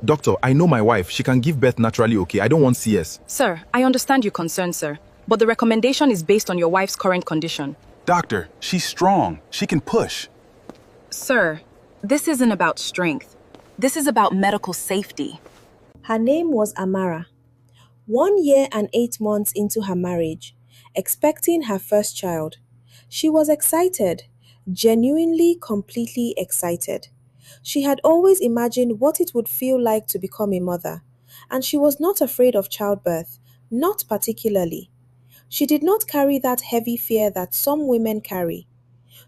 Doctor, I know my wife. She can give birth naturally, okay? I don't want CS. Sir, I understand your concern, sir. But the recommendation is based on your wife's current condition. Doctor, she's strong. She can push. Sir, this isn't about strength. This is about medical safety. Her name was Amara. 1 year and 8 months into her marriage, expecting her first child. She was excited, genuinely, completely excited. She had always imagined what it would feel like to become a mother, and she was not afraid of childbirth, not particularly. She did not carry that heavy fear that some women carry.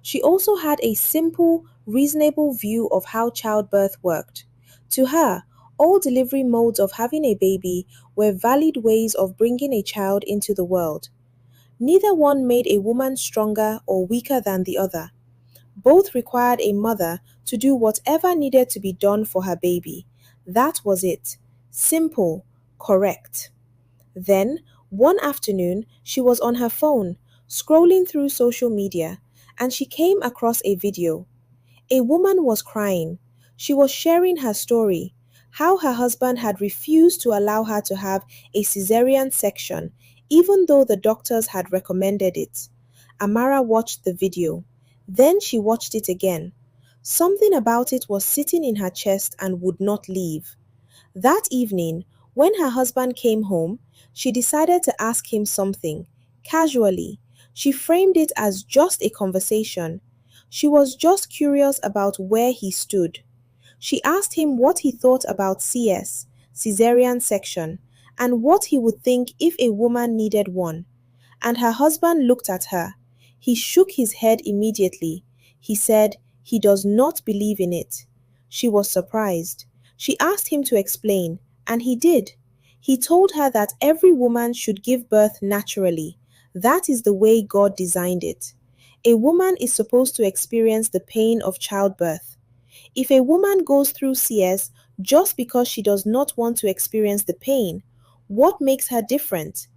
She also had a simple, reasonable view of how childbirth worked. To her, all delivery modes of having a baby were valid ways of bringing a child into the world. Neither one made a woman stronger or weaker than the other. Both required a mother to do whatever needed to be done for her baby. That was it. Simple, correct. Then, one afternoon, she was on her phone, scrolling through social media, and she came across a video. A woman was crying. She was sharing her story, how her husband had refused to allow her to have a Caesarean section, even though the doctors had recommended it. Amara watched the video. Then she watched it again. Something about it was sitting in her chest and would not leave. That evening, when her husband came home, she decided to ask him something, casually. She framed it as just a conversation. She was just curious about where he stood. She asked him what he thought about CS, Caesarean section, and what he would think if a woman needed one. And her husband looked at her. He shook his head immediately. He said he does not believe in it. She was surprised. She asked him to explain, and he did. He told her that every woman should give birth naturally. That is the way God designed it. A woman is supposed to experience the pain of childbirth. If a woman goes through CS just because she does not want to experience the pain, what makes her different?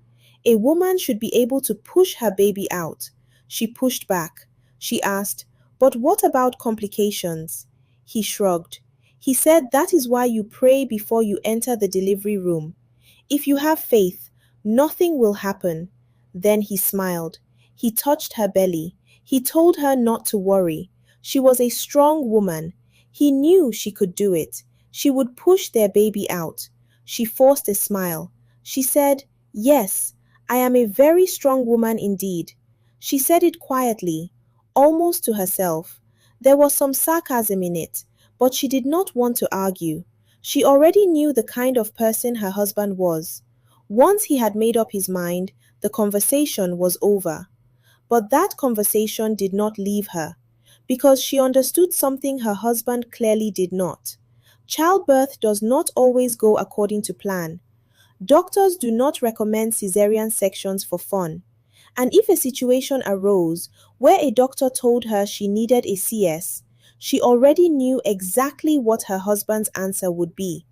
A woman should be able to push her baby out. She pushed back. She asked, "But what about complications?" He shrugged. He said that is why you pray before you enter the delivery room. If you have faith, nothing will happen. Then he smiled. He touched her belly. He told her not to worry. She was a strong woman. He knew she could do it. She would push their baby out. She forced a smile. She said, "Yes, I am a very strong woman indeed." She said it quietly, almost to herself. There was some sarcasm in it, but she did not want to argue. She already knew the kind of person her husband was. Once he had made up his mind, the conversation was over. But that conversation did not leave her, because she understood something her husband clearly did not. Childbirth does not always go according to plan. Doctors do not recommend cesarean sections for fun. And if a situation arose where a doctor told her she needed a CS, she already knew exactly what her husband's answer would be.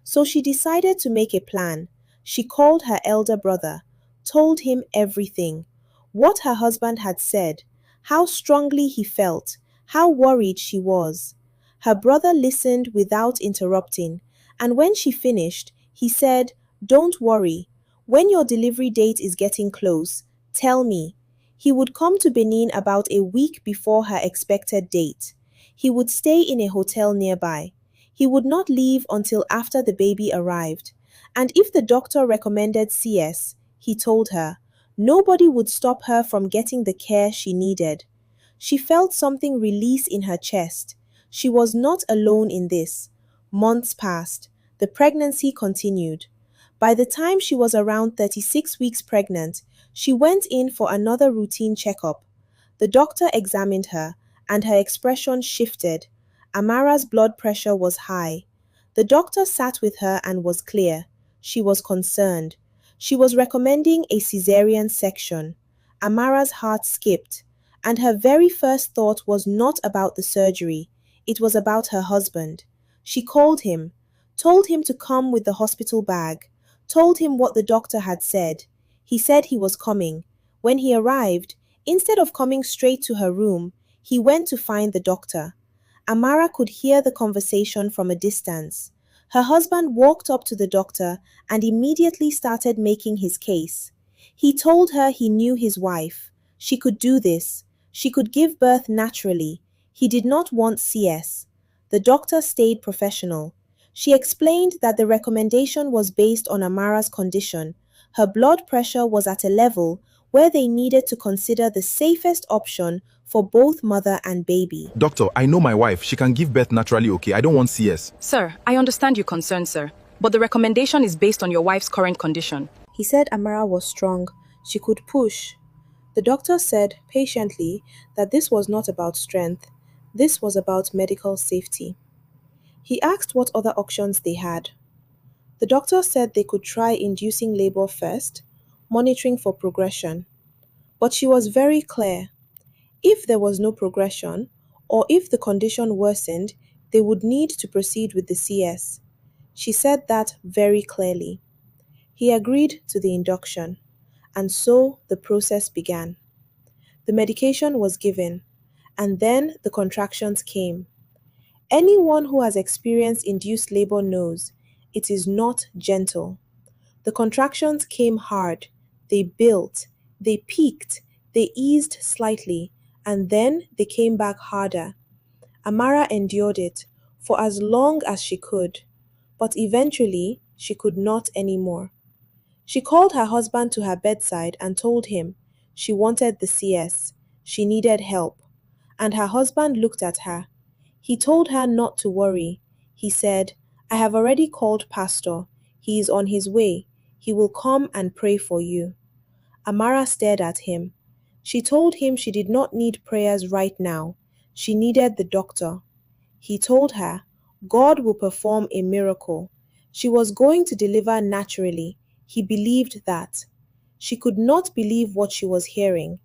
So she decided to make a plan. She called her elder brother, told him everything, what her husband had said, how strongly he felt, how worried she was. Her brother listened without interrupting, and when she finished, he said, "Don't worry. When your delivery date is getting close, tell me." He would come to Benin about a week before her expected date. He would stay in a hotel nearby. He would not leave until after the baby arrived. And if the doctor recommended CS, he told her, nobody would stop her from getting the care she needed. She felt something release in her chest. She was not alone in this. Months passed. The pregnancy continued. By the time she was around 36 weeks pregnant, she went in for another routine checkup. The doctor examined her, and her expression shifted. Amara's blood pressure was high. The doctor sat with her and was clear. She was concerned. She was recommending a cesarean section. Amara's heart skipped, and her very first thought was not about the surgery. It was about her husband. She called him, told him to come with the hospital bag, told him what the doctor had said. He said he was coming. When he arrived, instead of coming straight to her room, he went to find the doctor. Amara could hear the conversation from a distance. Her husband walked up to the doctor and immediately started making his case. He told her he knew his wife. She could do this. She could give birth naturally. He did not want CS. The doctor stayed professional. She explained that the recommendation was based on Amara's condition. Her blood pressure was at a level where they needed to consider the safest option for both mother and baby. Doctor, I know my wife. She can give birth naturally, okay? I don't want CS. Sir, I understand your concern, sir. But the recommendation is based on your wife's current condition. He said Amara was strong. She could push. The doctor said patiently that this was not about strength. This was about medical safety. He asked what other options they had. The doctor said they could try inducing labor first, monitoring for progression. But she was very clear. If there was no progression, or if the condition worsened, they would need to proceed with the CS. She said that very clearly. He agreed to the induction, and so the process began. The medication was given, and then the contractions came. Anyone who has experienced induced labor knows it is not gentle. The contractions came hard, they built, they peaked, they eased slightly, and then they came back harder. Amara endured it for as long as she could, but eventually she could not anymore. She called her husband to her bedside and told him she wanted the CS, she needed help, and her husband looked at her. He told her not to worry. He said, I have already called Pastor. He is on his way. He will come and pray for you. Amara stared at him. She told him she did not need prayers right now. She needed the doctor. He told her, God will perform a miracle. She was going to deliver naturally. He believed that. She could not believe what she was hearing.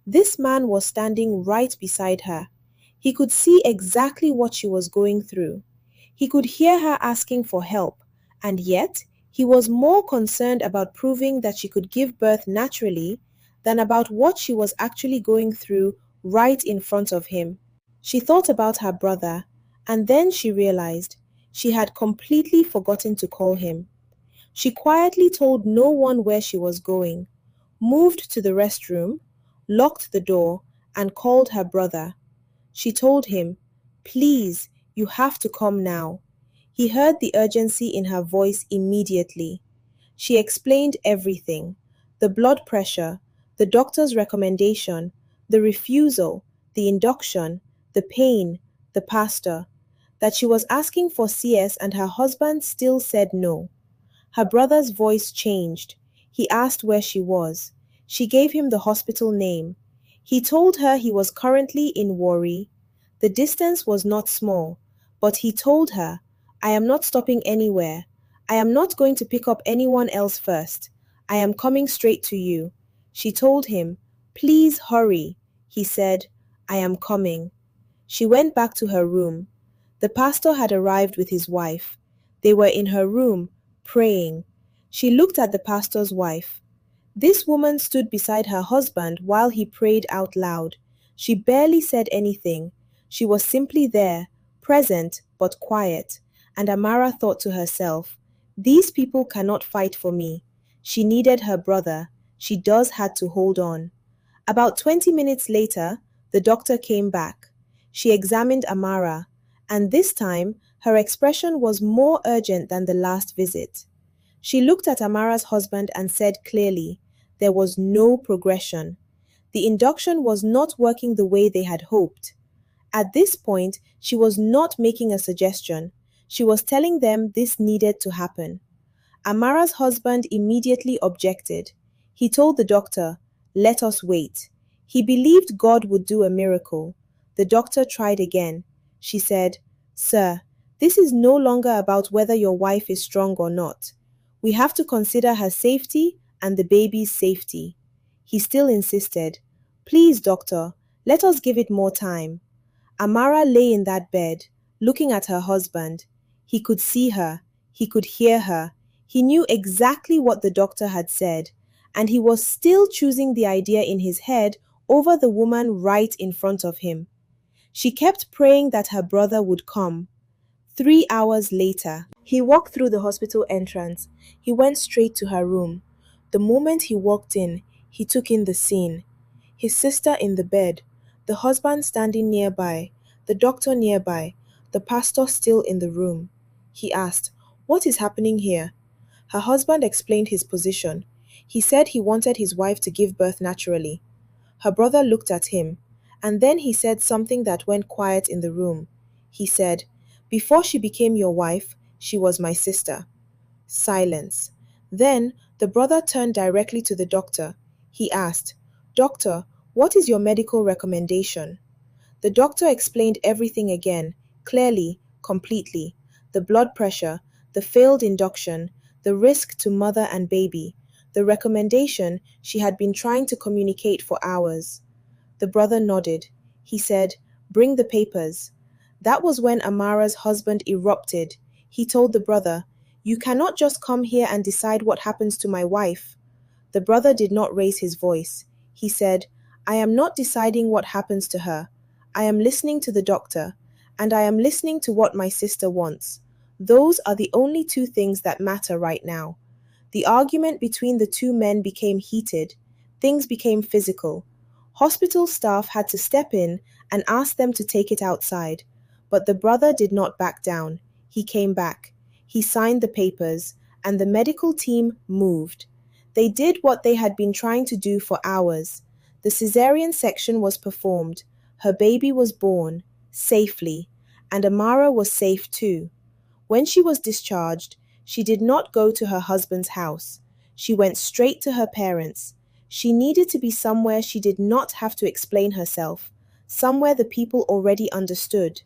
This man was standing right beside her. He could see exactly what she was going through. He could hear her asking for help, and yet he was more concerned about proving that she could give birth naturally than about what she was actually going through right in front of him. She thought about her brother, and then she realized she had completely forgotten to call him. She quietly told no one where she was going, moved to the restroom, locked the door, and called her brother. She told him, Please, you have to come now. He heard the urgency in her voice immediately. She explained everything: the blood pressure, the doctor's recommendation, the refusal, the induction, the pain, the pastor, that she was asking for CS and her husband still said no. Her brother's voice changed. He asked where she was. She gave him the hospital name. He told her he was currently in Zuri. The distance was not small, but he told her, I am not stopping anywhere. I am not going to pick up anyone else first. I am coming straight to you. She told him, Please hurry. He said, I am coming. She went back to her room. The pastor had arrived with his wife. They were in her room, praying. She looked at the pastor's wife. This woman stood beside her husband while he prayed out loud. She barely said anything. She was simply there, present but quiet. And Amara thought to herself, these people cannot fight for me. She needed her brother. She had to hold on. About 20 minutes later, the doctor came back. She examined Amara, and this time her expression was more urgent than the last visit. She looked at Amara's husband and said clearly, there was no progression. The induction was not working the way they had hoped. At this point, she was not making a suggestion. She was telling them this needed to happen. Amara's husband immediately objected. He told the doctor, let us wait. He believed God would do a miracle. The doctor tried again. She said, Sir, this is no longer about whether your wife is strong or not. We have to consider her safety and the baby's safety. He still insisted, Please, doctor, let us give it more time. Amara lay in that bed, looking at her husband. He could see her. He could hear her. He knew exactly what the doctor had said, and he was still choosing the idea in his head over the woman right in front of him. She kept praying that her brother would come. 3 hours later, he walked through the hospital entrance. He went straight to her room. The moment he walked in, he took in the scene. His sister in the bed, the husband standing nearby, the doctor nearby, the pastor still in the room. He asked, "What is happening here?" Her husband explained his position. He said he wanted his wife to give birth naturally. Her brother looked at him, and then he said something that went quiet in the room. He said, "Before she became your wife, she was my sister." Silence. Then the brother turned directly to the doctor. He asked, "Doctor, what is your medical recommendation?" The doctor explained everything again, clearly, completely. The blood pressure, the failed induction, the risk to mother and baby, the recommendation she had been trying to communicate for hours. The brother nodded. He said, "Bring the papers." That was when Amara's husband erupted. He told the brother, "You cannot just come here and decide what happens to my wife." The brother did not raise his voice. He said, "I am not deciding what happens to her. I am listening to the doctor, and I am listening to what my sister wants. Those are the only two things that matter right now." The argument between the two men became heated. Things became physical. Hospital staff had to step in and ask them to take it outside. But the brother did not back down. He came back. He signed the papers, and the medical team moved. They did what they had been trying to do for hours. The Caesarean section was performed. Her baby was born, safely, and Amara was safe too. When she was discharged, she did not go to her husband's house. She went straight to her parents. She needed to be somewhere she did not have to explain herself, somewhere the people already understood.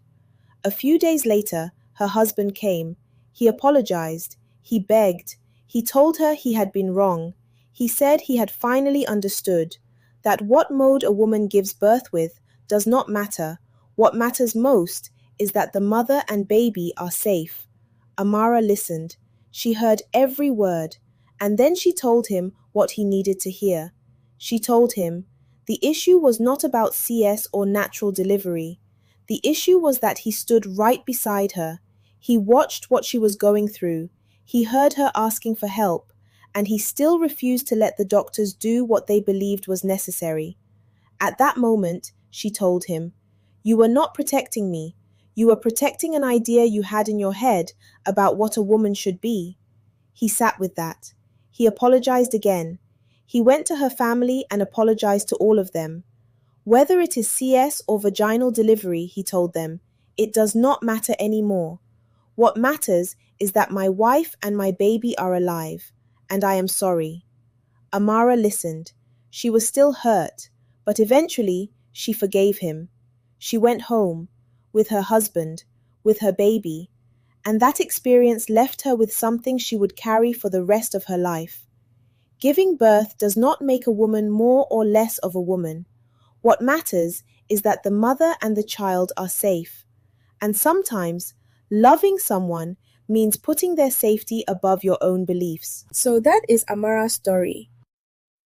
A few days later, her husband came. He apologized. He begged. He told her he had been wrong. He said he had finally understood that what mode a woman gives birth with does not matter. What matters most is that the mother and baby are safe. Amara listened. She heard every word, and then she told him what he needed to hear. She told him the issue was not about CS or natural delivery. The issue was that he stood right beside her. He watched what she was going through. He heard her asking for help, and he still refused to let the doctors do what they believed was necessary. At that moment, she told him, "You were not protecting me. You were protecting an idea you had in your head about what a woman should be." He sat with that. He apologized again. He went to her family and apologized to all of them. "Whether it is CS or vaginal delivery," he told them, "it does not matter anymore. What matters is that my wife and my baby are alive, and I am sorry." Amara listened. She was still hurt, but eventually she forgave him. She went home, with her husband, with her baby, and that experience left her with something she would carry for the rest of her life. Giving birth does not make a woman more or less of a woman. What matters is that the mother and the child are safe. And sometimes, loving someone means putting their safety above your own beliefs. So that is Amara's story.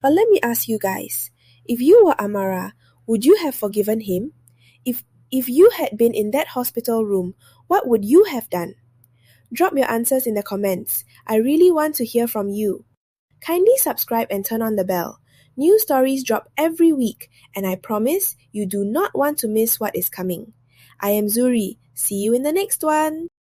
But let me ask you guys, if you were Amara, would you have forgiven him? If you had been in that hospital room, what would you have done? Drop your answers in the comments. I really want to hear from you. Kindly subscribe and turn on the bell. New stories drop every week, and I promise you do not want to miss what is coming. I am Zuri. See you in the next one.